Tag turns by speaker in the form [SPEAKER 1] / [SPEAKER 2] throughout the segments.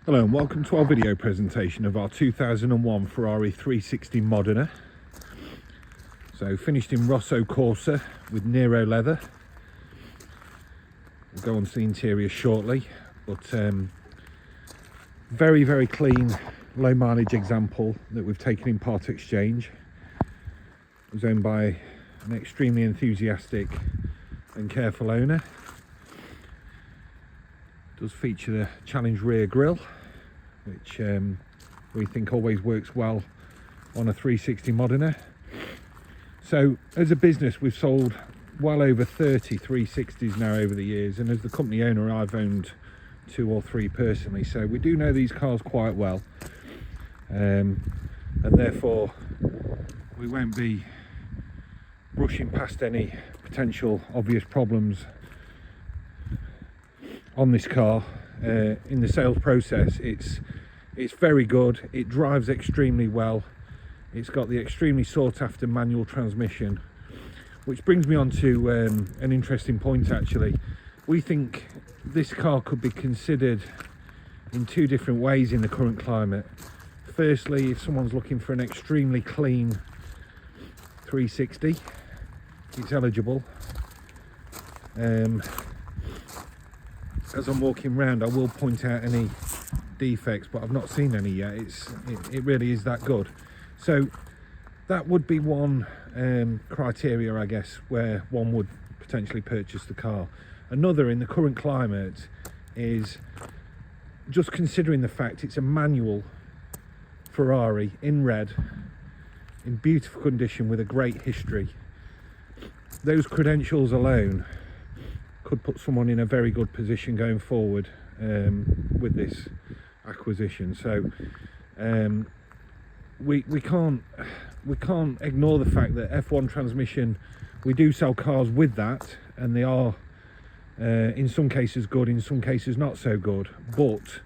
[SPEAKER 1] Hello and welcome to our video presentation of our 2001 Ferrari 360 Modena. So finished in Rosso Corsa with Nero leather. We'll go on to the interior shortly, but very clean, low mileage example that we've taken in part exchange. It was owned by an extremely enthusiastic and careful owner. It does feature the challenge rear grille, which we think always works well on a 360 Modena. So as a business, we've sold well over 30 360s now over the years, and as the company owner, I've owned 2 or 3 personally, so we do know these cars quite well, and therefore we won't be brushing past any potential obvious problems on this car. In the sales process, it's very good. It drives extremely well. It's got the extremely sought after manual transmission, which brings me on to an interesting point actually. We think this car could be considered in 2 different ways in the current climate. Firstly, if someone's looking for an extremely clean 360, it's eligible. As I'm walking around, I will point out any defects, but I've not seen any yet. It really is that good. So that would be one criteria, I guess, where one would potentially purchase the car. Another, in the current climate, is just considering the fact it's a manual Ferrari in red, in beautiful condition with a great history. Those credentials alone could put someone in a very good position going forward with this acquisition. So we can't ignore the fact that F1 transmission, we do sell cars with that, and they are in some cases good, in some cases not so good. But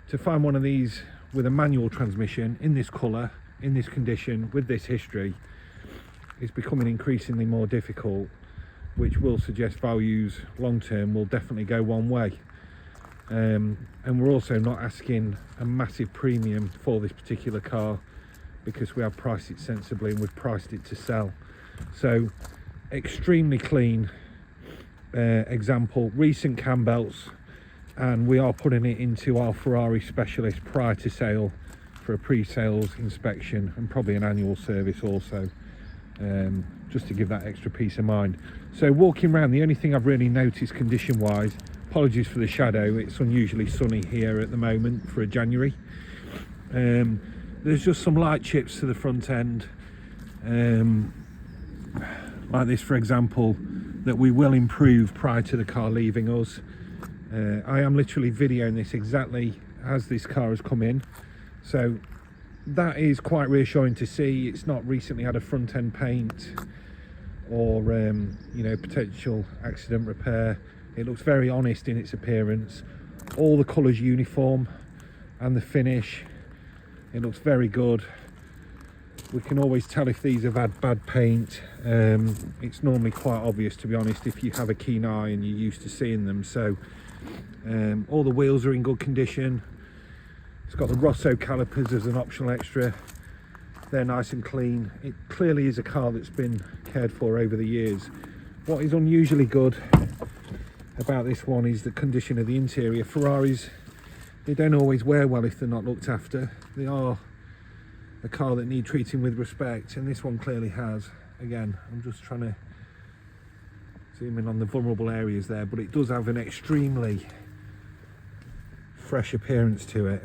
[SPEAKER 1] to find one of these with a manual transmission in this colour, in this condition, with this history, is becoming increasingly more difficult, which will suggest values long term will definitely go one way. And we're also not asking a massive premium for this particular car, because we have priced it sensibly and we've priced it to sell. So extremely clean example, recent cam belts, and we are putting it into our Ferrari specialist prior to sale for a pre-sales inspection and probably an annual service also, just to give that extra peace of mind. So walking around, the only thing I've really noticed condition wise, apologies for the shadow, it's unusually sunny here at the moment for a January. There's just some light chips to the front end, like this for example, that we will improve prior to the car leaving us. I am literally videoing this exactly as this car has come in, so that is quite reassuring to see. It's not recently had a front end paint or you know, potential accident repair. It looks very honest in its appearance. All the colours uniform, and the finish, it looks very good. We can always tell if these have had bad paint. It's normally quite obvious, to be honest, if you have a keen eye and you're used to seeing them. So all the wheels are in good condition. It's got the Rosso calipers as an optional extra. They're nice and clean. It clearly is a car that's been cared for over the years. What is unusually good about this one is the condition of the interior. Ferraris, they don't always wear well if they're not looked after. They are a car that need treating with respect, and this one clearly has. Again, I'm just trying to zoom in on the vulnerable areas there, but it does have an extremely fresh appearance to it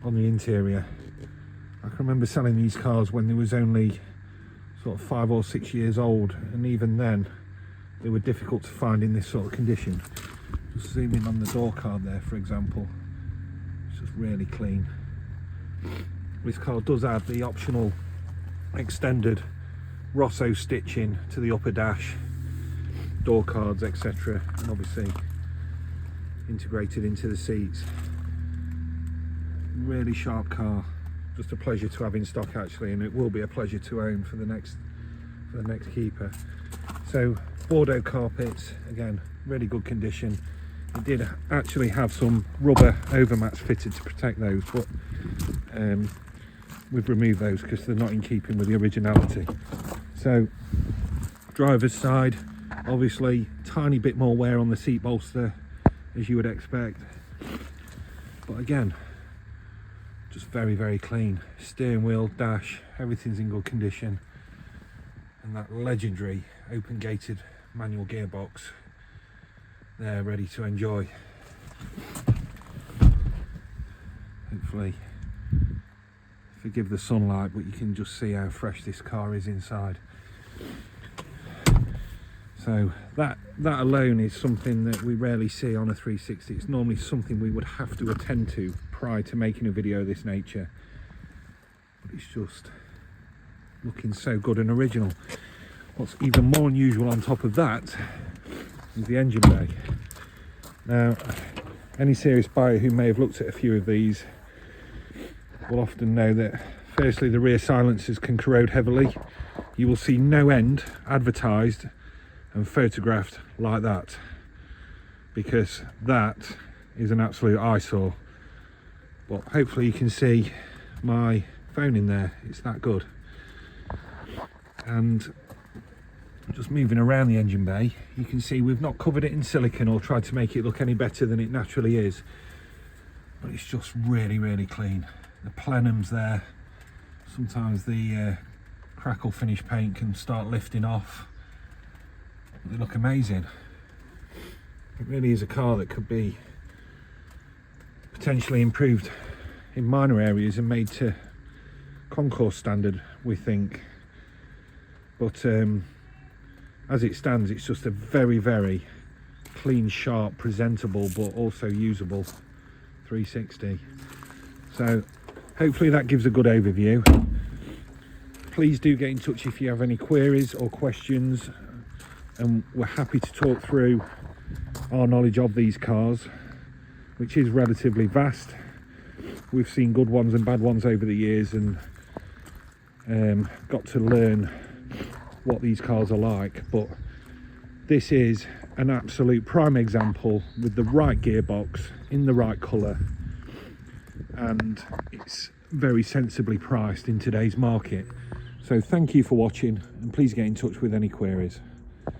[SPEAKER 1] on the interior. I can remember selling these cars when they was only sort of 5 or 6 years old, and even then they were difficult to find in this sort of condition. Just zoom in on the door card there for example, it's just really clean. This car does add the optional extended Rosso stitching to the upper dash, door cards, etc., and obviously integrated into the seats. Really sharp car, just a pleasure to have in stock actually, and it will be a pleasure to own for the next keeper. So Bordeaux carpets, again, really good condition. It did actually have some rubber overmats fitted to protect those, but we've removed those because they're not in keeping with the originality. So driver's side, obviously tiny bit more wear on the seat bolster as you would expect, but again, just very, very clean. Steering wheel, dash, everything's in good condition, and that legendary open gated manual gearbox there, ready to enjoy. Hopefully forgive the sunlight, but you can just see how fresh this car is inside. So that alone is something that we rarely see on a 360. It's normally something we would have to attend to prior to making a video of this nature, but it's just looking so good and original. What's even more unusual on top of that is the engine bay. Now, any serious buyer who may have looked at a few of these will often know that firstly the rear silencers can corrode heavily. You will see no end advertised and photographed like that, because that is an absolute eyesore. But hopefully you can see my phone in there, it's that good. And just moving around the engine bay, you can see we've not covered it in silicone or tried to make it look any better than it naturally is, but it's just really, really clean. The plenum's there. Sometimes the crackle finish paint can start lifting off. They look amazing. It really is a car that could be potentially improved in minor areas and made to concourse standard, we think. But as it stands, it's just a very, very clean, sharp, presentable, but also usable 360. So hopefully that gives a good overview. Please do get in touch if you have any queries or questions, and we're happy to talk through our knowledge of these cars, which is relatively vast. We've seen good ones and bad ones over the years, and got to learn what these cars are like. But this is an absolute prime example with the right gearbox in the right colour, and it's very sensibly priced in today's market. So thank you for watching, and please get in touch with any queries.